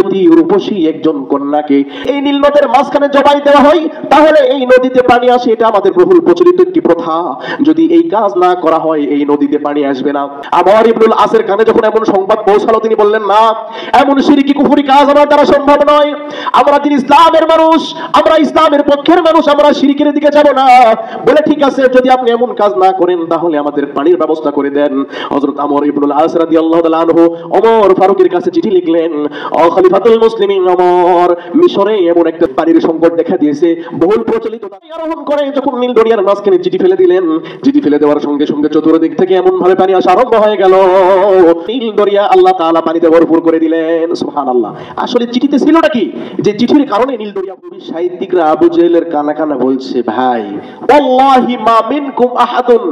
অতি রূপসী একজন কন্যাকে এই নীল নদের মাঝখানে জবাই দেওয়া হয়, তাহলে এই নদীতে পানি আসে, এটা আমাদের বহুল প্রচলিত একটি প্রথা। যদি এই কাজ না করা হয় এই নদীতে পানি আসবে না। আমর ইবনুল আসের কানে যখন এমন সংবাদ পৌঁছালো, তিনি বললেন, না, এমন শিরকি কুফরি কাজ আমার দ্বারা সম্ভব নয়। আমরা যিনি ইসলামের মানুষ, আমরা ইসলামের পক্ষের মানুষ, আমরা শিরকের দিকে যাব না। বলে, ঠিক আছে, যদি আপনি এমন কাজ না করেন তাহলে আমাদের পানির ব্যবস্থা করে দেন। হযরত আমর ইবনুল আস রাদিয়াল্লাহু তাআলা আনহু ওমর ফারুকের কাছে চিঠি লিখলেন, ও খলিফাতুল মুসলিমিন ওমর, মিশরে এমন একটা পানির সংকট দেখা দিয়েছে, বহুল প্রচলিত আরোহণ করে যখন নীল দরিয়ার মাঝখানে চিঠি ফেলে দিলেন, চিঠি ফেলে দেওয়ার সঙ্গে সঙ্গে চতুর্দিক থেকে এমন ভাবে পানি আসা আরম্ভ হয়ে গেল, নীল দরিয়া আল্লাহ তাআলা পানিতে ভরপুর করে দিলেন। সুবহানাল্লাহ। আসলে চিঠিতে ছিলটা কি, যে চিঠির কারণে নীল দরিয়া। সাহিত্যিকরা আবু জেহেলের কানা কানা বলছে, ভাই ওয়াল্লাহি মা মিনকুম আহাদুন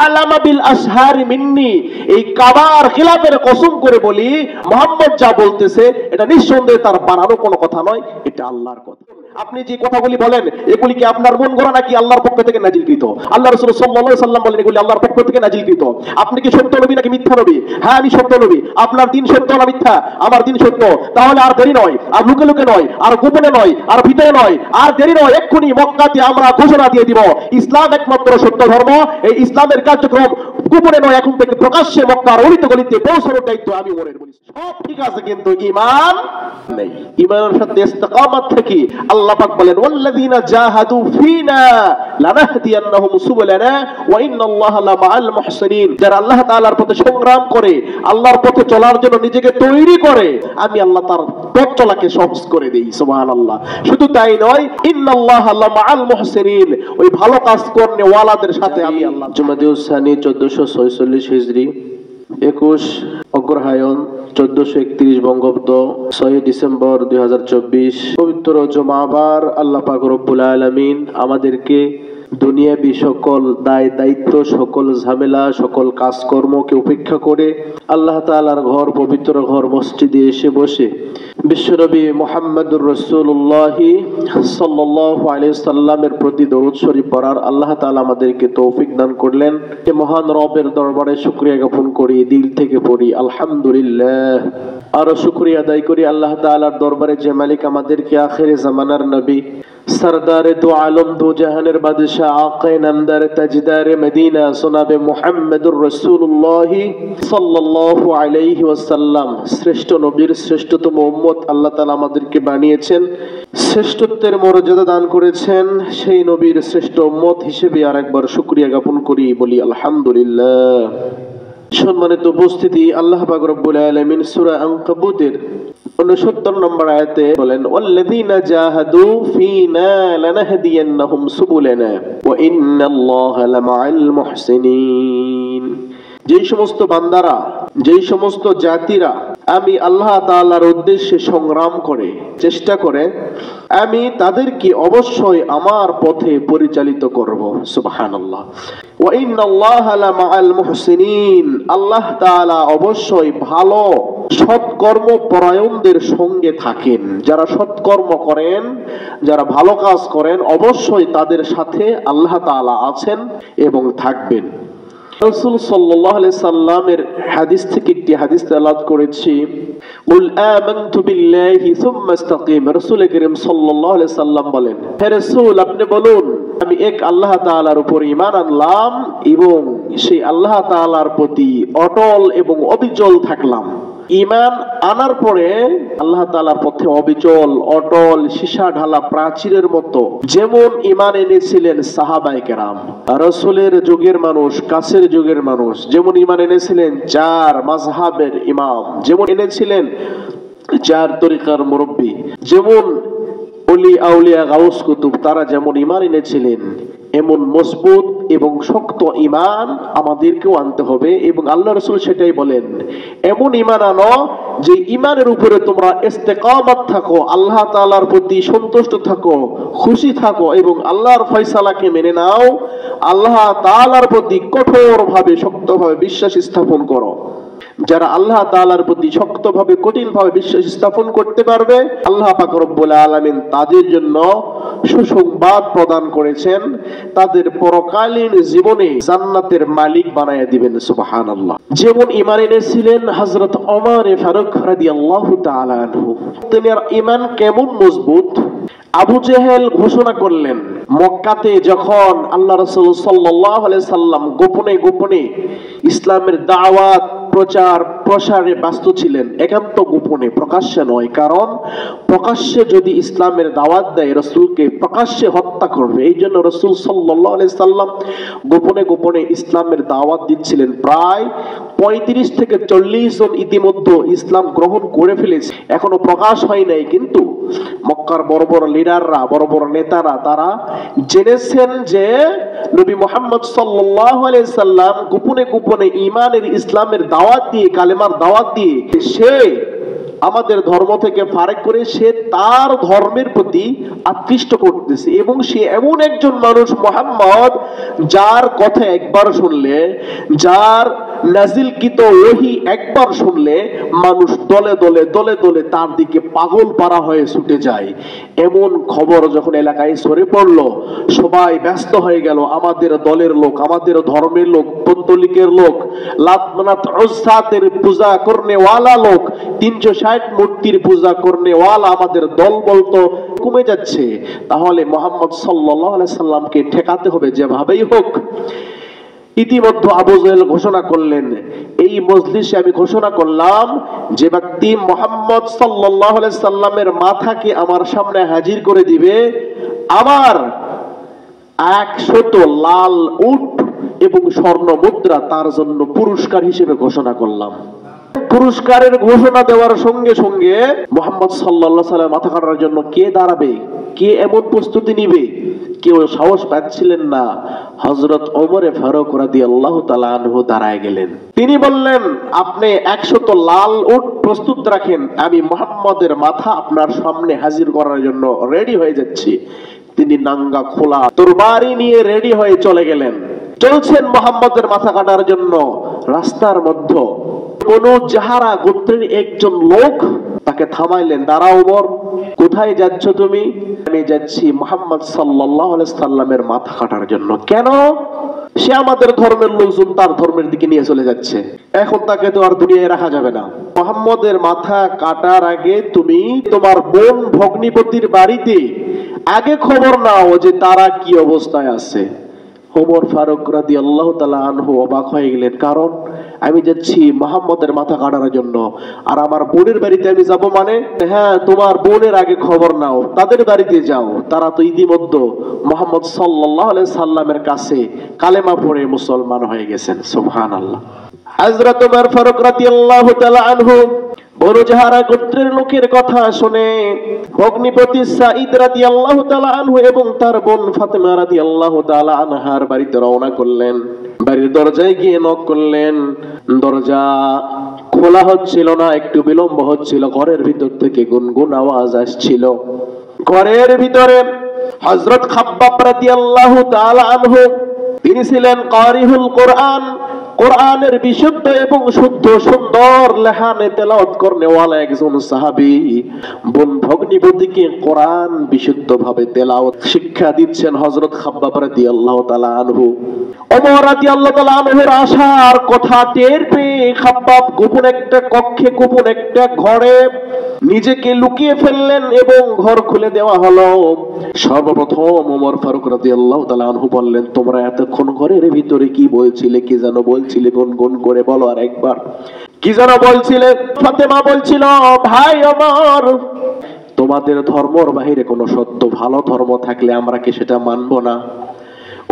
আ'লামা বিল আসহারি মিন্নি, এই কাবার খিলাফের কসম করে বলি, মুহাম্মদ যা বলতেছে এটা নিঃসন্দেহে তার বানানো কোনো কথা নয়, এটা আল্লাহর কথা। আপনি যে কথাগুলি বলেন এগুলি কি আপনার মন গড়া নাকি আল্লাহর পক্ষ থেকে নাজিলকৃত? আল্লাহ রাসূল সাল্লাল্লাহু আলাইহি সাল্লাম বলেন এগুলি আল্লাহর পক্ষ থেকে নাজিলকৃত। আপনি কি সত্য নবী নাকি মিথ্যা নবী? হ্যাঁ, আমি সত্য নবী। আপনার দিন সত্য না মিথ্যা? আমার দিন সত্য। তাহলে আর দেরি নয়, আর লুকে লুকে নয়, আর গোপনে নয়, আর ভিতরে নয়, আর দেরি নয়, এক্ষুনি মক্কাতে আমরা ঘোষণা দিয়ে দিব, ইসলাম একমাত্র সত্য ধর্ম। এই ইসলামের কার্যক্রম গোপনে নয়, এখন থেকে প্রকাশ্যে মক্কার অলিত গলিতে পৌঁছানোর দায়িত্ব আমি ওমরের বলি। সব ঠিক আছে, কিন্তু ঈমান নেই। ঈমানের সাথে ইস্তিকামত থেকে আল্লাহ পাক বলেন, ওয়াল্লাযীনা জাহাদু ফীনা লানাহদিয়ান্নাহুম সুবুলানা ওয়া ইন্নাল্লাহা লামাআল মুহসিনিন। যারা আল্লাহ তাআলার পথে সংগ্রাম করে, আল্লাহর পথে চলার জন্য নিজেকে তৈরি করে, আমি আল্লাহ তার পথ চলাকে সহজ করে দেই। সুবহানাল্লাহ। শুধু তাই নয়, ইন্নাল্লাহা লামাআল মুহসিনিন, ওই ভালো কাজ করনে ওয়ালাদের সাথে আমি আল্লাহ। জুমাদিউস সানি 1446 হিজরি, 21 অগ্রহায়ণ 1431 বঙ্গাব্দ, 6 ডিসেম্বর 2024। পবিত্র জুমাবার আল্লাহ পাক রব্বুল আলামিন আমাদেরকে দুনিয়াবী সকল দায় দায়িত্ব, সকল ঝামেলা, সকল কাজকর্মকে উপেক্ষা করে আল্লাহ তাআলার ঘর, পবিত্র ঘর মসজিদে এসে বসে বিশ্বনবী মুহাম্মদুর রাসূলুল্লাহ সাল্লাল্লাহু আলাইহি সাল্লামের প্রতি দরুদ শরীফ পড়ার আল্লাহ তাআলা আমাদেরকে তৌফিক দান করলেন। এই মহান রবের দরবারে শুকরিয়া জ্ঞাপন করি, দিল থেকে পড়ি আলহামদুলিল্লাহ। আরো শুকরিয়া আদায় করি আল্লাহ তাআলার দরবারে যে মালিক আমাদেরকে আখিরে জামানার নবী, সরদারে দু আলম, দু জাহানের বাদশাহ, আকায়ে নামদারে তাজদারে মদিনা জনাবে মুহাম্মদুর রাসূলুল্লাহ সাল্লাল্লাহু আলাইহি ওয়াসাল্লাম, শ্রেষ্ঠ নবীর শ্রেষ্ঠতম উম্মত আল্লাহ তাআলা আমাদেরকে বানিয়েছেন, শ্রেষ্ঠত্বের মর্যাদা দান করেছেন। সেই নবীর শ্রেষ্ঠ উম্মত হিসেবে আরেকবার শুকরিয়া জ্ঞাপন করি, বলি আলহামদুলিল্লাহ। সম্মানিত উপস্থিতি, আল্লাহ পাক রব্বুল আলামিন সূরা আনকাবুতের 69 নম্বর আয়াতে বলেন, ওয়াল্লাযীনা জাহাদু ফীনা লানাহদিয়ান্নাহুম সুবুলানা ওয়া ইন্নাল্লাহা লামাআল মুহসিনিন। যেই সমস্ত বান্দারা, যেই সমস্ত জাতিরা আমি আল্লাহ তাআলার উদ্দেশ্যে সংগ্রাম করে, চেষ্টা করে, আমি তাদেরকে অবশ্যই আমার পথে পরিচালিত করব। সুবহানাল্লাহ। ওয়া ইন্নাল্লাহা লামাআল মুহসিনিন, আল্লাহ তাআলা অবশ্যই ভালো সৎকর্ম পরায়ণদের সঙ্গে থাকেন। যারা সৎকর্ম করেন, যারা ভালো কাজ করেন, অবশ্যই তাদের সাথে আল্লাহ তাআলা আছেন এবং থাকবেন। রাসূল সাল্লাল্লাহু আলাইহি সাল্লামের হাদিস থেকে একটি হাদিস তেলাওয়াত করেছি, কুল আমানতু বিল্লাহি সুম্মা ইসতাকিম। রাসূল করিম সাল্লাল্লাহু আলাইহি সাল্লাম বলেন, হে রাসূল, আপনি বলুন আমি এক আল্লাহ তাআলার উপর ঈমান আনলাম এবং সেই আল্লাহ তাআলার প্রতি অটল এবং অবিচল থাকলাম। ঈমান আনার পরে আল্লাহ তাআলার পথে অবিচল, অটল, সীসা ঢালা প্রাচীরের মতো যেমন ঈমান এনেছিলেন সাহাবায়ে কেরাম, রাসূলের যুগের মানুষ, কাছের যুগের মানুষ, যেমন ঈমান এনেছিলেন চার মাযহাবের ইমাম, যেমন এনেছিলেন চার তরিকার মুরব্বী, যেমন ওলি আউলিয়া গাউস কুতুব, তারা যেমন ঈমান এনেছিলেন, এমন মজবুত এবং শক্ত ঈমান আমাদেরকেও আনতে হবে। এবং আল্লাহ রাসূল সেটাই বলেন, এমন ঈমান আনো যে ঈমানের উপরে তোমরা ইস্তেকামত থাকো, আল্লাহ তাআলার প্রতি সন্তুষ্ট থাকো, খুশি থাকো এবং আল্লাহর ফয়সালাকে মেনে নাও, আল্লাহ তাআলার প্রতি কঠোরভাবে, শক্তভাবে বিশ্বাস স্থাপন করো। যারা আল্লাহ তাআলার প্রতি শক্তভাবে, কঠিনভাবে বিশ্বাস স্থাপন করতে পারবে, আল্লাহ পাক রব্বুল আলামিন তাদের জন্য সুসংবাদ প্রদান করেছেন, তাদের পরকালীন জীবনে জান্নাতের মালিক বানায়া দিবেন। সুবহানাল্লাহ। যেমন ঈমান এনেছিলেন হযরত ওমর ফারুক রাদিয়াল্লাহু তাআলা আনহু। তিনার ঈমান কেমন মজবুত, আবু জেহেল ঘোষণা করলেন মক্কাতে যখন আল্লাহ রাসূল সাল্লাল্লাহু আলাইহি সাল্লাম গোপনে গোপনে ইসলামের দাওয়াত প্রচার প্রসারে ব্যস্ত ছিলেন, একান্ত গোপনে, প্রকাশ্যে নয়। কারণ প্রকাশ্যে যদি ইসলামের দাওয়াত দেয় রাসূলকে প্রকাশ্যে হত্যা করবে। এই জন্য রাসূল সাল্লাল্লাহু আলাইহি সাল্লাম গোপনে গোপনে ইসলামের দাওয়াত দিচ্ছিলেন। প্রায় 35 থেকে 40 জন ইতিমধ্যে ইসলাম গ্রহণ করে ফেলেছে, এখনো প্রকাশ হয় নাই। কিন্তু মক্কার বড় বড় লিডাররা, বড় বড় নেতারা তারা জেনেছেন যে নবী মুহাম্মদ সাল্লাল্লাহু আলাইহি সাল্লাম গোপনে গোপনে ঈমানের ইসলামের দাওয়াত দিয়ে, কালেমার দাওয়াত দিয়ে সে আমাদের ধর্ম থেকে ফারেক করে সে তার ধর্মের প্রতি আকৃষ্ট করতেছে। এবং সে এমন একজন মানুষ মুহাম্মদ যার কথা একবার শুনলে, যার নাজিলকৃত ওহী একবার শুনলে মানুষ দলে দলে দলে দলে তার দিকে পাগল পারা হয়ে ছুটে যায়। এমন খবর যখন এলাকায় ছড়িয়ে পড়লো, সবাই ব্যস্ত হয়ে গেল। আমাদের দলের লোক, আমাদের ধর্মের লোক, পৌত্তলিকের লোক, লাত মানাত উজ্জাতের পূজা করনেওয়ালা লোক, 360 মূর্তির পূজা করনেওয়ালা আমাদের দল বলতো কমে যাচ্ছে। তাহলে মুহাম্মদ সাল্লাল্লাহু আলাইহি সাল্লামকে ঠেকাতে হবে যেভাবেই হোক। ইতিমধ্যে আবু জেহেল ঘোষণা করলেন, এই মজলিসে আমি ঘোষণা করলাম যে ব্যক্তি মুহাম্মদ সাল্লাল্লাহু আলাইহি সাল্লামের মাথাকে আমার সামনে হাজির করে দিবে, আমার 100 লাল উট এবং স্বর্ণ মুদ্রা তার জন্য পুরস্কার হিসেবে ঘোষণা করলাম। পুরস্কারের ঘোষণা দেওয়ার সঙ্গে সঙ্গে মুহাম্মদ সাল্লাল্লাহু আলাইহি সাল্লাম মাথা কাটার জন্য কে দাঁড়াবে, কে এমন প্রস্তুতি নিবে, কেউ সাহস পাচ্ছিলেন না। হযরত ওমর ফারুক রাদিয়াল্লাহু তাআলা আনহু দাঁড়ায় গেলেন। তিনি বললেন, আপনি 100 লাল উট প্রস্তুত রাখেন, আমি মুহাম্মদের মাথা আপনার সামনে হাজির করার জন্য রেডি হয়ে যাচ্ছি। তিনি নাঙ্গা খোলা তরবারি নিয়ে রেডি হয়ে চলে গেলেন। চলছেন মুহাম্মদের মাথা কাটার জন্য। রাস্তার মধ্যে বনু জাহারা গোত্রের একজন লোক তাকে থামাইলেন, দাঁড়াও ওমর, কোথায় যাচ্ছ তুমি? আমি যাচ্ছি মুহাম্মদ সাল্লাল্লাহু আলাইহি সাল্লামের মাথা কাটার জন্য। কেন? সে আমাদের ধর্মের লোকজন তার ধর্মের দিকে নিয়ে চলে যাচ্ছে, এখন তাকে তো আর দুনিয়ায় রাখা যাবে না। মুহাম্মদের মাথা কাটার আগে তুমি তোমার বোন ভগ্নিপতির বাড়িতে আগে খবর নাও যে তারা কি অবস্থায় আছে। ওমর ফারুক রাদিয়াল্লাহু তাআলা আনহু অবাক হয়ে গেলেন, কারণ আমি যাচ্ছি মুহাম্মদের মাথা কাটার জন্য, আর আমার বোনের বাড়িতে আমি যাব মানে? হ্যাঁ, তোমার বোনের আগে খবর নাও, তাদের বাড়িতে যাও, তারা তো ইতিমধ্যে মুহাম্মদ সাল্লাল্লাহু আলাইহি সাল্লামের কাছে কালেমা পড়ে মুসলমান হয়ে গেছেন। সুবহানাল্লাহ। হযরত ওমর ফারুক রাদিয়াল্লাহু তাআলা আনহু বনু জাহারা গোত্রের লোকের কথা শুনে ভগ্নিপতি সাঈদ রাদিয়াল্লাহু তাআলা আনহু এবং তার বোন ফাতেমা রাদিয়াল্লাহু তাআলা আনহার বাড়িতে রওনা করলেন। বাড়ির দরজায় গিয়ে নক করলেন, দরজা খোলা হচ্ছিল না, একটু বিলম্ব হচ্ছিল। ঘরের ভিতর থেকে গুনগুন আওয়াজ আসছিল। ঘরের ভিতরে হযরত খাব্বাব রাদিয়াল্লাহু তাআলা আনহু, তিনি ছিলেন কারিহুল কোরআন, কোরআনের বিশুদ্ধ এবং শুদ্ধ সুন্দর লেখানে তেলাওয়াত করনেওয়ালা একজন সাহাবী। বোন ভগ্নিপতিকে কোরআন বিশুদ্ধভাবে তেলাওয়াত শিক্ষা দিচ্ছেন হযরত খাব্বাব রাদিয়াল্লাহু তাআলা আনহু। ওমর রাদিয়াল্লাহু তাআলা আনহুর আশার কথা টের পেয়ে খাব্বাব গোপন একটা কক্ষে, গোপন একটা ঘরে নিজেকে লুকিয়ে ফেললেন এবং ঘর খুলে দেওয়া হলো। সর্বপ্রথম ওমর ফারুক রাদিয়াল্লাহু তাআলা আনহু বললেন, তোমরা এতক্ষণ ঘরের ভিতরে কি বলছিলে, কি যেন বলছিলে, গুনগুন করে বলো আর একবার, কি যেন বলছিলে? ফাতেমা বলছিল, ভাই ওমর, তোমাদের ধর্মের বাহিরে কোনো সত্য ভালো ধর্ম থাকলে আমরা কি সেটা মানবো না?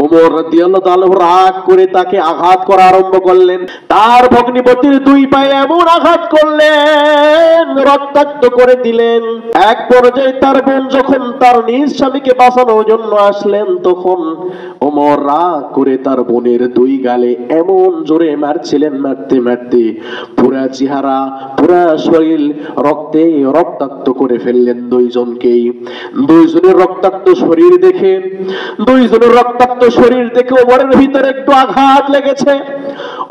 ওমর রাদিয়াল্লাহু তাআলা রাগ করে তাকে আঘাত করা আরম্ভ করলেন। তার ভগ্নিপতির 2 পায়ে এমন আঘাত করলেন, রক্তাক্ত করে দিলেন। এক পর্যায়ে তার বোন যখন তার নিজ স্বামীকে বাঁচানোর জন্য আসলেন, তখন ওমর রাগ করে তার বোনের 2 গালে এমন জোরে মারছিলেন, মারতে মারতে পুরা চেহারা, পুরা শরীর রক্তে রক্তাক্ত করে ফেললেন 2 জনকেই। 2 জনের রক্তাক্ত শরীর দেখে, 2 জনের রক্তাক্ত শরীর দেখে ওমরের ভিতরে একটু আঘাত লেগেছে।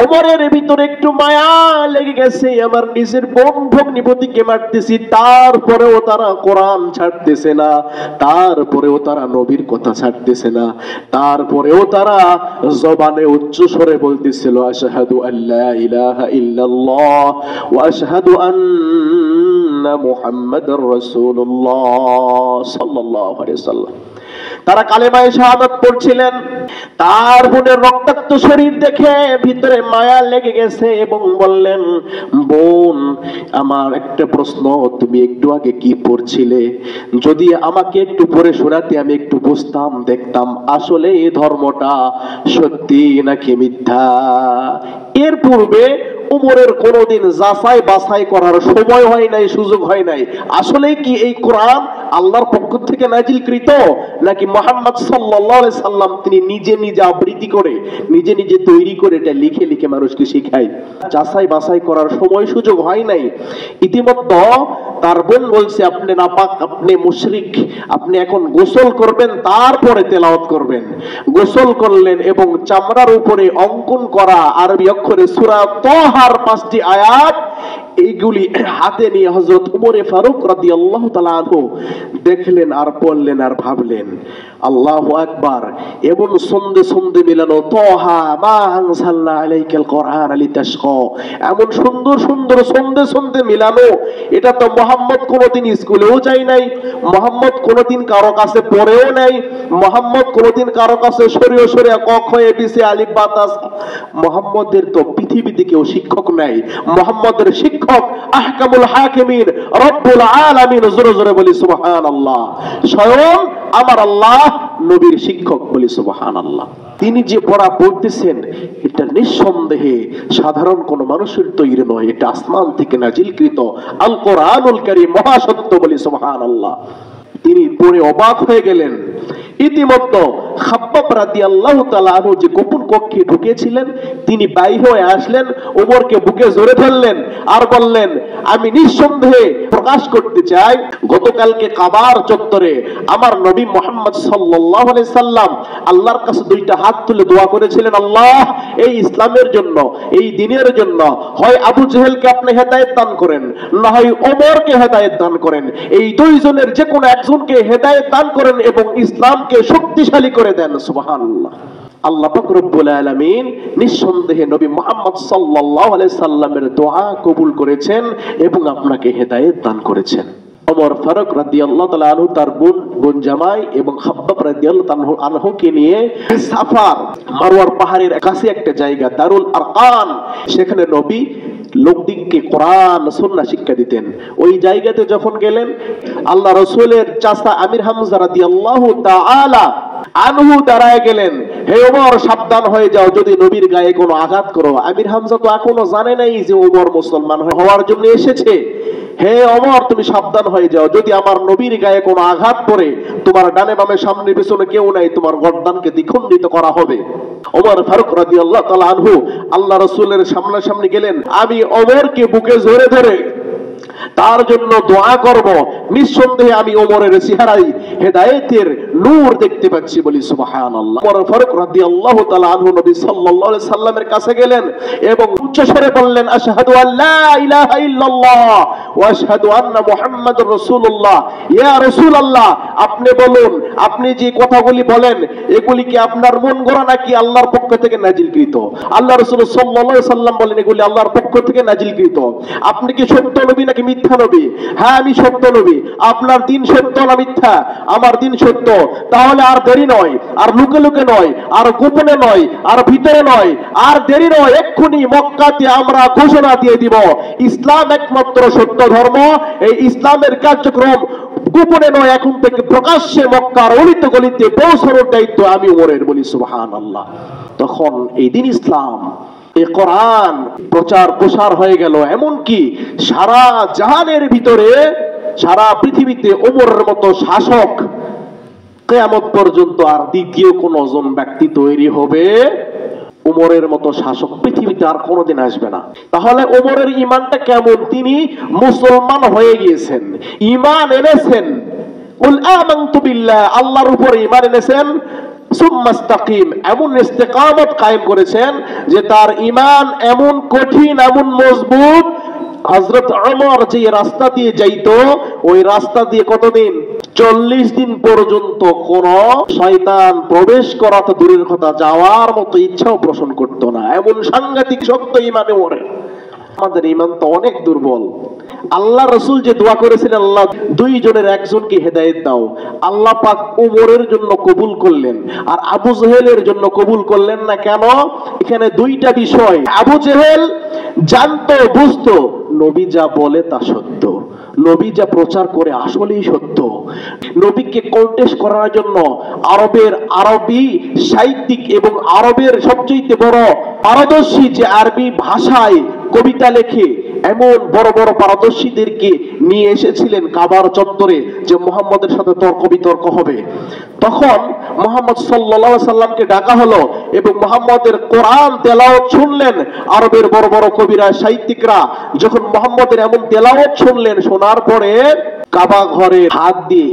ওমরের ভিতরে একটু মায়া লেগে গেছে, আমার নিজের বোন ভগ্নিপতিকে মারতেছি, তারপরেও তারা কোরআন ছাড়তেছে না, তারপরেও তারা নবীর কথা ছাড়তেছে না, তারপরেও তারা জবানে উচ্চ স্বরে বলতেছিল আশহাদু আল্লা ইলাহা ইল্লাল্লাহ ওয়া আশহাদু আন্না মুহাম্মাদুর রাসূলুল্লাহ সাল্লাল্লাহু আলাইহি ওয়াসাল্লাম। তারা কালেমায়ে শাহাদাত পড়ছিলেন। তার বোনের রক্তাক্ত শরীর দেখে ভিতরে মায়া লেগে গেছে এবং বললেন, বোন আমার একটা প্রশ্ন, তুমি একটু আগে কি পড়ছিলে? যদি আমাকে একটু পড়ে শোনাতে আমি একটু বুঝতাম, দেখতাম আসলে এই ধর্মটা সত্যি নাকি মিথ্যা। এর পূর্বে উমরের কোনোদিন যাচাই বাছাই করার সময় হয় নাই, সুযোগ হয় নাই। আসলে কি এই কোরআন আল্লাহর পক্ষ থেকে নাজিলকৃত নাকি মুহাম্মদ সাল্লাল্লাহু আলাইহি সাল্লাম তিনি নিজে নিজে আবৃত্তি করে নিজে নিজে তৈরি করে এটা লিখে লিখে মানুষকে শেখায়? যাচাই বাছাই করার সময় সুযোগ হয় নাই। ইতিমধ্যে তার বোন বলছে, আপনি নাপাক, আপনি মুশরিক, আপনি এখন গোসল করবেন তারপরে তেলাওয়াত করবেন। গোসল করলেন এবং চামড়ার উপরে অঙ্কন করা আরবি অক্ষরে সূরা তাহার 5টি আয়াত এইগুলি হাতে নিয়ে হযরত উমর ফারুক রাদিয়াল্লাহু তাআলা আনহু দেখলেন আর পড়লেন আর ভাবলেন, আল্লাহু আকবার, এমন সন্ধে সন্ধে মিলানো তাহা মা আনজালনা আলাইকাল কোরআন লিতাশকা, এমন সুন্দর সুন্দর সন্ধে সন্ধে মিলানো, এটা তো মুহাম্মদ কোনোদিন স্কুলেও যায় নাই, মুহাম্মদ কোনোদিন কারো কাছে পড়েও নাই, মুহাম্মদ কোনোদিন কারো কাছে সরিয়ে সরিয়ে ক খ এ বি সি আলিফ বা তা। মুহাম্মদের তো পৃথিবীতে কেউ শিক্ষক নাই, মুহাম্মদের শিক্ষক আহকামুল হাকিমিন রব্বুল আলামিন। জোরে জোরে বলি সুবহানাল্লাহ। স্বয়ং আমার আল্লাহ নবীর শিক্ষক, বলি সুবহানাল্লাহ। তিনি যে পড়া পড়তেছেন এটা নিঃসন্দেহে সাধারণ কোন মানুষের তৈরি নয়, এটা আসমান থেকে নাজিলকৃত আল কোরআনুল কারীম, মহাসত্য, বলি সুবহানাল্লাহ। তিনি পড়ে অবাক হয়ে গেলেন। ইতিমধ্যে খাব্বাব রাদিয়াল্লাহু তাআলা আনহু যে গোপন কক্ষে ঢুকেছিলেন তিনি বাইরে হয়ে আসলেন, ওমরকে বুকে জড়িয়ে ধরলেন আর বললেন, আমি নিঃসন্দেহে প্রকাশ করতে চাই, গতকালকে কাবার চত্বরে আমার নবী মুহাম্মদ সাল্লাল্লাহু আলাইহি সাল্লাম আল্লাহর কাছে দুইটা হাত তুলে দোয়া করেছিলেন, আল্লাহ এই ইসলামের জন্য, এই দ্বীনের জন্য হয় আবু জেহেলকে আপনি হেদায়েত দান করেন, না হয় ওমরকে হেদায়েত দান করেন, এই দুইজনের যে কোনো একজনকে হেদায়েত দান করেন এবং ইসলামকে শক্তিশালী করে দেন। সুবহানাল্লাহ। আল্লাহ পাক রব্বুল আলামিন নিঃসন্দেহে নবী মুহাম্মদ সাল্লাল্লাহু আলাইহি সাল্লামের দোয়া কবুল করেছেন এবং আপনাকে হেদায়েত দান করেছেন। ওমর ফারুক রাদিয়াল্লাহু তাআলা আনহু তার বোন জামাই এবং খাব্বাব রাদিয়াল্লাহু তাআলা আনহুকে নিয়ে সাফার, মারওয়ার পাহাড়ের কাছে একটা জায়গা দারুল আরকান, সেখানে নবী লোকদিককে কোরআন সুন্নাহ শিক্ষা দিতেন। ওই জায়গাতে যখন গেলেন, আল্লাহ রাসূলের চাচা আমির হামজা রাদিয়াল্লাহু তাআলা আনহু দাঁড়ায় গেলেন, হে ওমর সাবধান হয়ে যাও, যদি নবীর গায়ে কোনো আঘাত করো। আমির হামজা তো এখনো জানে নাই যে ওমর মুসলমান হওয়ার জন্য এসেছে। হে ওমর তুমি সাবধান হয়ে যাও, যদি আমার নবীর গায়ে কোনো আঘাত পড়ে, তোমার ডানে বামে সামনে পিছনে কেউ নাই, তোমার গর্দানকে দ্বিখণ্ডিত করা হবে। ওমর ফারুক রাদিয়াল্লাহু তাআলা আনহু আল্লাহ রাসূলের সামনাসামনি গেলেন, আমি ওমরকে বুকে জড়িয়ে ধরে তার জন্য দোয়া করব, নিঃসন্দেহে আমি ওমরের চেহারায় হেদায়েতের নূর দেখতে পাচ্ছি, বলি সুবহানাল্লাহ। ওমর ফারুক রাদিয়াল্লাহু তাআলা আনহু নবী সাল্লাল্লাহু আলাইহি সাল্লামের কাছে গেলেন এবং উচ্চ স্বরে বললেন, আশহাদু আল্লা ইলাহা ইল্লাল্লাহ ওয়া আশহাদু আন্না মুহাম্মাদুর রাসূলুল্লাহ। ইয়া রাসূলুল্লাহ, আপনি বলুন, আপনি যে কথাগুলি বলেন এগুলি কি আপনার মন গড়া নাকি আল্লাহর পক্ষ থেকে নাজিলকৃত? আল্লাহ রাসূল সাল্লাল্লাহু আলাইহি সাল্লাম বলেন, এগুলি আল্লাহর পক্ষ থেকে নাজিলকৃত। আপনি কি সত্য নবী নাকি মিথ্যা নবী? হ্যাঁ আমি সত্য নবী। আপনার দিন সত্য না মিথ্যা? আমার দিন সত্য। তাহলে আর দেরি নয়, আর লুকে লুকে নয়, আর গোপনে নয়, আর ভিতরে নয়, আর দেরি নয়, এক্ষুনি মক্কাতে আমরা ঘোষণা দিয়ে দিব, ইসলাম একমাত্র সত্য ধর্ম। এই ইসলামের কার্যক্রম গোপনে নয়, এখন থেকে প্রকাশ্যে মক্কার অলিতে গলিতে পৌঁছানোর দায়িত্ব আমি ওমরের, বলি সুবহানাল্লাহ। তখন এই দিন ইসলাম, এই কোরআন প্রচার প্রসার হয়ে গেল, এমনকি সারা জাহানের ভিতরে, সারা পৃথিবীতে ওমরের মতো শাসক কিয়ামত পর্যন্ত আর দ্বিতীয় কোন জন ব্যক্তি তৈরি হবে, ওমরের মতো শাসক পৃথিবীতে আর কোনোদিন আসবে না। তাহলে ওমরের ঈমানটা কেমন? তিনি মুসলমান হয়ে গিয়েছেন, ঈমান এনেছেন, কুল আমানতু বিল্লাহ, আল্লাহর উপর ঈমান এনেছেন, সুম্মাস্তাকিম, এমন ইস্তেকামত কায়েম করেছেন যে তার ঈমান এমন কঠিন, এমন মজবুত। হযরত ওমর যে রাস্তা দিয়ে যাইতো, ওই রাস্তা দিয়ে কতদিন? 40 দিন পর্যন্ত কোন শয়তান প্রবেশ করা তো দূরের কথা, যাওয়ার মতো ইচ্ছাও পোষণ করতো না। এমন সাংঘাতিক শক্ত ঈমানে ওরে। আমাদের ঈমান তো অনেক দুর্বল। আল্লাহ রাসূল যে দোয়া করেছিলেন, আল্লাহ দুইজনের একজনকে হেদায়েত দাও, আল্লাহ পাক ওমরের জন্য কবুল করলেন, আর আবু জেহেলের জন্য কবুল করলেন না। কেন? এখানে দুইটা বিষয়। আবু জেহেল জানতো, বুঝতো নবী যা বলে তা সত্য, নবী যা প্রচার করে আসলেই সত্য। নবীকে কন্টেস্ট করার জন্য আরবি সাহিত্যিক এবং আরবের সবচেয়ে বড় পারদর্শী যে আরবি ভাষায় কবিতা লেখে, এমন বড় বড় পারদর্শীদেরকে নিয়ে এসেছিলেন কাবার চত্বরে, যে মুহাম্মদের সাথে তর্ক বিতর্ক হবে। তখন মুহাম্মদ সাল্লাল্লাহু আলাইহি সাল্লামকে ডাকা হলো এবং মুহাম্মদের কোরআন তেলাওয়াত শুনলেন। আরবের বড় বড় কবিরা, সাহিত্যিকরা যখন মুহাম্মদের এমন তেলাওয়াত শুনলেন, শোনার পরে কাবা ঘরে হাত দিয়ে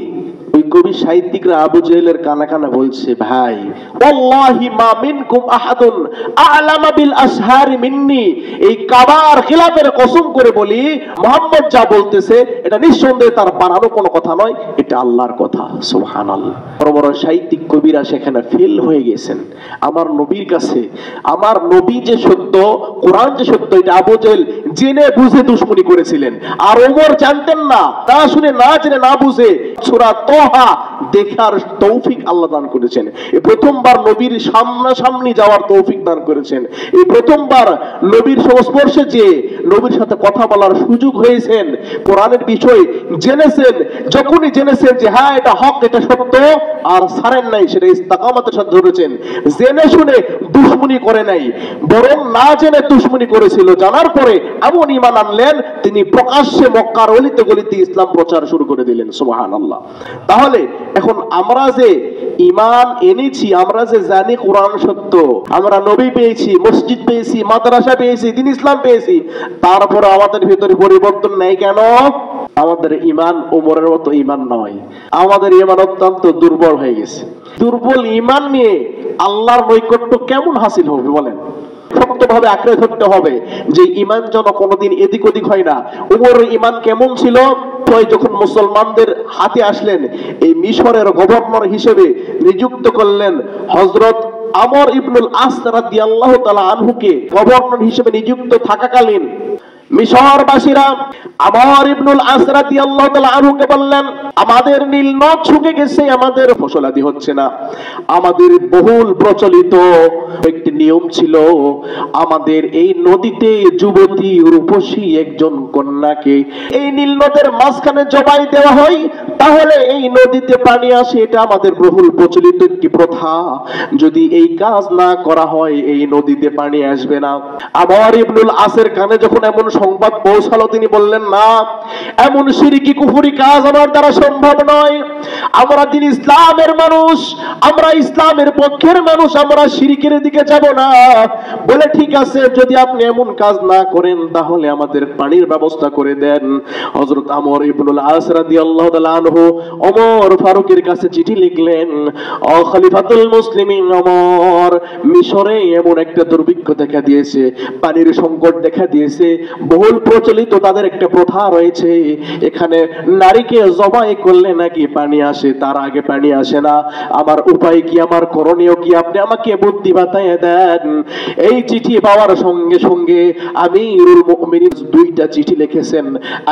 ওই কবি সাহিত্যিকরা আবু জেহেলের কানে কানে বলছে, ভাই ওয়াল্লাহি মা মিনকুম আহাদুন আ'লামা বিল আসহারি মিন্নি, এই কাবার খিলাফের কসম করে বলি, মুহাম্মদ যা বলতেছে এটা নিঃসন্দেহে তার বানানো কোনো কথা নয়, এটা আল্লাহর কথা। সুবহানাল্লাহ। বড় বড় সাহিত্যিক কবিরা সেখানে ফেল হয়ে গেছেন। আমার নবীর কাছে, আমার নবী যে সত্য, কোরআন যে সত্য, এটা আবু জেহেল জেনে বুঝে দুশমনি করেছিলেন, আর ওমর জানতেন না, না শুনে, না জেনে, না বুঝে সূরা তোহা দেখার তৌফিক আল্লাহ দান করেছেন। এই প্রথমবার নবীর সামনাসামনি যাওয়ার তৌফিক দান করেছেন। এই প্রথমবার নবীর সংস্পর্শে যে নবীর সাথে কথা বলার সুযোগ হয়েছেন, কোরআনের বিষয় জেনেছেন। যখনই জেনেছেন যে হ্যাঁ এটা হক, এটা সত্য, আর ছাড়েন নাই, সেটা ইস্তেকামতের সাথে ধরেছেন। জেনে শুনে দুশমনি করে নাই, বরং না জেনে দুশমনি করেছিল। জানার পরে এমন ঈমান আনলেন, তিনি প্রকাশ্যে মক্কার অলিতে গলিতে ইসলাম প্রচার শুরু করে দিলেন। সুবহানাল্লাহ। তাহলে এখন আমরা যে ঈমান এনেছি, আমরা যে জানি কোরআন সত্য, আমরা নবী পেয়েছি, মসজিদ পেয়েছি, মাদ্রাসা পেয়েছি, দ্বীন ইসলাম পেয়েছি, তারপরে আমাদের ভিতরে পরিবর্তন নেই কেন? আমাদের ঈমান ওমরের মতো ঈমান নয়, আমাদের ঈমান অত্যন্ত দুর্বল হয়ে গেছে। দুর্বল ঈমান নিয়ে আল্লাহর নৈকট্য কেমন হাসিল হবে বলেন? শক্তভাবে আঁকড়ে ধরতে হবে যে ঈমান যেন কোনোদিন এদিক ওদিক হয় না। ওমরের ঈমান কেমন ছিল? যখন মুসলমানদের হাতে আসলেন, এই মিশরের গভর্নর হিসেবে নিযুক্ত করলেন হযরত আমর ইবনুল আস রাদিয়াল্লাহু তাআলা আনহুকে। গভর্নর হিসেবে নিযুক্ত থাকাকালীন মিশরবাসীরা আমর ইবনুল আস রাদিয়াল্লাহু তাআলা আনহুকে বললেন, আমাদের নীল নদ শুকিয়ে গেছে, আমাদের ফসলাদি হচ্ছে না। আমাদের বহুল প্রচলিত একটি নিয়ম ছিল, আমাদের এই নদীতে যুবতী রূপসী একজন কন্যাকে এই নীল নদের মাঝখানে জবাই দেওয়া হয়, তাহলে এই নদীতে পানি আসে। এটা আমাদের বহুল প্রচলিত একটি প্রথা। যদি এই কাজ না করা হয়, এই নদীতে পানি আসবে না। আমর ইবনুল আসের কানে যখন এমন সংবাদ পৌঁছালো, তিনি বললেন, না, এমন শিরকি কুফরি কাজ আমার দ্বারা সম্ভব নয়। আমরা দিন ইসলামের মানুষ, আমরা ইসলামের পক্ষের মানুষ, আমরা শিরকের দিকে যাব না। বলে, ঠিক আছে, যদি আপনি এমন কাজ না করেন তাহলে আমাদের পানির ব্যবস্থা করে দেন। হযরত আমর ইবনুল আস রাদিয়াল্লাহু তাআলা আনহু ওমর ফারুকের কাছে চিঠি লিখলেন, ও খলিফাতুল মুসলিমিন ওমর, মিশরে এমন একটা দুর্ভিক্ষ দেখা দিয়েছে, পানির সংকট দেখা দিয়েছে। বহুল প্রচলিত তাদের একটা প্রথা রয়েছে, এখানে নারীকে জবাই করলে নাকি পানি আসে, তার আগে পানি আসে না। আমার উপায় কি, আমার করণীয় কি, আপনি আমাকে বুদ্ধি বাতায় দেন। এই চিঠি পাওয়ার সঙ্গে সঙ্গে আমিরুল মুমিনিন দুইটা চিঠি লিখেছেন।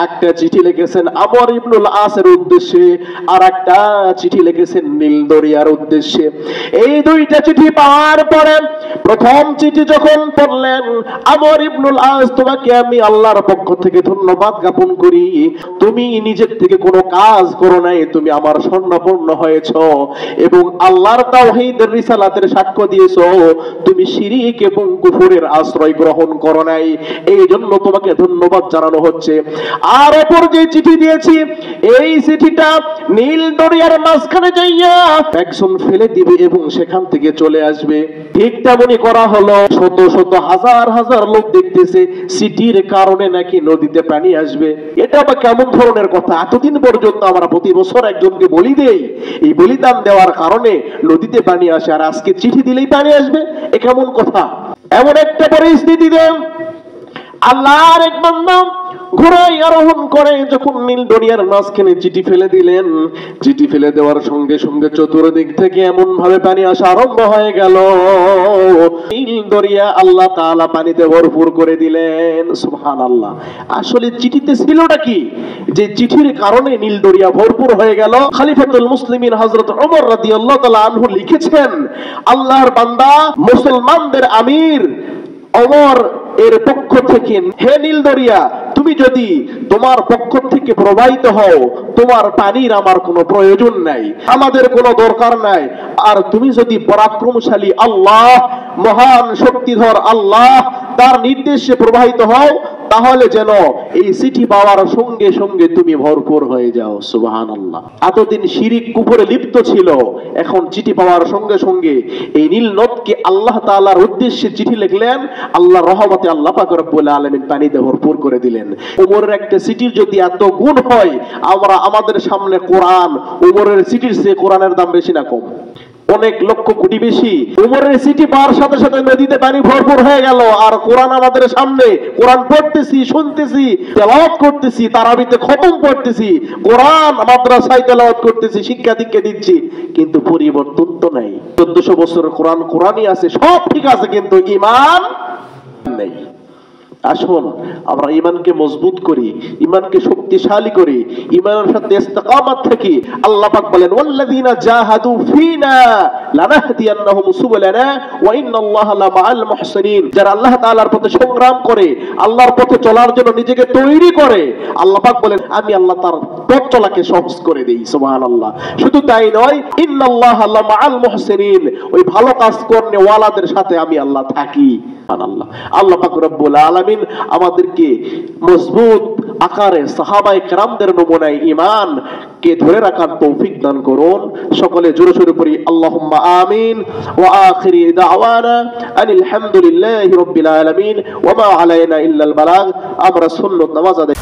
একটা চিঠি লিখেছেন আমর ইবনুল আসের উদ্দেশ্যে, আর একটা চিঠি লিখেছেন নীল দরিয়ার উদ্দেশ্যে। এই দুইটা চিঠি পাওয়ার পরে প্রথম চিঠি যখন পড়লেন, আমর ইবনুল আস, তোমাকে আমি আল্লাহর পক্ষ থেকে ধন্যবাদ জ্ঞাপন করি। তুমি নিজের থেকে কোনো কাজ করো নাই, তুমি আমার স্বর্ণপূর্ণ হয়েছ এবং আল্লাহর তাওহীদের রিসালাতের সাক্ষ্য দিয়েছো। তুমি শিরক এবং কুফরের আশ্রয় গ্রহণ করো নাই, এই জন্য তোমাকে ধন্যবাদ জানানো হচ্ছে। আর অপর যে চিঠি দিয়েছি, এই চিঠিটা চিঠিটা নীল দরিয়ার মাঝখানে যাইয়া একজন ফেলে দিবে এবং সেখান থেকে চলে আসবে। ঠিক তেমনই করা হলো। শত শত হাজার হাজার লোক দেখতেছে চিঠির কারণে নাকি নদীতে পানি আসবে। এটা আবার কেমন ধরনের কথা? এতদিন পর্যন্ত আমরা প্রতি বছর একজনকে বলি দেই, এই বলিদান দেওয়ার কারণে নদীতে পানি আসে, আর আজকে চিঠি দিলেই পানি আসবে? এ কেমন কথা? এমন একটা পরিস্থিতিতে আল্লাহর এক বান্দা ঘোড়ায় আরোহণ করে যখন নীল দরিয়ার মাঝখানে চিঠি ফেলে দিলেন, চিঠি ফেলে দেওয়ার সঙ্গে সঙ্গে চতুর্দিক থেকে এমন ভাবে পানি আসা আরম্ভ হয়ে গেল, নীল দরিয়া আল্লাহ তাআলা পানিতে ভরপুর করে দিলেন। সুবহানাল্লাহ। আসলে চিঠিতে ছিলটা কি যে চিঠির কারণে নীল দরিয়া ভরপুর হয়ে গেল? খলিফাতুল মুসলিমিন হযরত ওমর রাদিয়াল্লাহু তাআলা আনহু লিখেছেন, আল্লাহর বান্দা মুসলমানদের আমির ওমর এর পক্ষ থেকে, হে নীল দরিয়া, তুমি যদি তোমার পক্ষ থেকে প্রবাহিত হও, তোমার পানির আমার কোনো প্রয়োজন নাই, আমাদের কোনো দরকার নাই। আর তুমি যদি পরাক্রমশালী আল্লাহ, মহান শক্তিধর আল্লাহ তার নির্দেশে প্রবাহিত হও, তাহলে যেন এই চিঠি পাওয়ার সঙ্গে সঙ্গে তুমি ভরপুর হয়ে যাও। সুবহানাল্লাহ। এতদিন শিরিক কুফরে লিপ্ত ছিল, এখন চিঠি পাওয়ার সঙ্গে সঙ্গে এই নীল নদকে আল্লাহ তাআলার উদ্দেশ্যে চিঠি লিখলেন, আল্লাহর রহমতে আল্লাহ পাক রব্বুল আলামিন পানিতে ভরপুর করে দিলেন। ওমরের একটা চিঠির যদি এত গুণ হয়, আমরা আমাদের সামনে কোরআন, ওমরের চিঠির চেয়ে কোরআনের দাম বেশি না কম? অনেক লক্ষ কোটি বেশি। ওমরের চিঠি পাওয়ার সাথে সাথে নদীতে পানি ভরপুর হয়ে গেল, আর কোরআন আমাদের সামনে, কোরআন পড়তেছি, শুনতেছি, তেলাওয়াত করতেছি, তারাবিতে খতম করতেছি, কোরআন মাদ্রাসায় তেলাওয়াত করতেছি, শিক্ষা দীক্ষা দিচ্ছি, কিন্তু পরিবর্তন তো নাই। 1400 বছরের কোরআন কোরআনই আছে, সব ঠিক আছে, কিন্তু ঈমান নেই। আসুন আমরা ঈমানকে মজবুত করি, ঈমানকে শক্তিশালী করি, ঈমানের সাথে ইস্তেকামত থাকি। আল্লাহ পাক বলেন, ওয়াল্লাযীনা জাহাদু ফীনা লানাহদিয়ান্নাহুম সুবুলানা ওয়া ইন্নাল্লাহা লামাআল মুহসিনিন। যারা আল্লাহ তাআলার পথে সংগ্রাম করে, আল্লাহর পথে চলার জন্য নিজেকে তৈরি করে, আল্লাহ পাক বলেন আমি আল্লাহ তার পথ চলাকে সহজ করে দেই। সুবহানাল্লাহ। শুধু তাই নয়, ইন্নাল্লাহা লামাআল মুহসিনিন, ওই ভালো কাজ করনে ওয়ালাদের সাথে আমি আল্লাহ থাকি। সুবহানাল্লাহ। আল্লাহ পাক রব্বুল আলামিন আমাদেরকে মজবুত আকারে সাহাবায়ে কেরামদের নমুনায় ঈমান কে ধরে রাখার তৌফিক দান করুন। সকলে জোরে সোরে পড়ি আল্লাহুম্মা আমিন। ওয়া আখিরি দাওয়ানা আনিল হামদুলিল্লাহি রাব্বিল আলামিন ওয়া মা আলাইনা ইল্লাল বালাগ। আমরা সুন্নাত নামাজ আদায়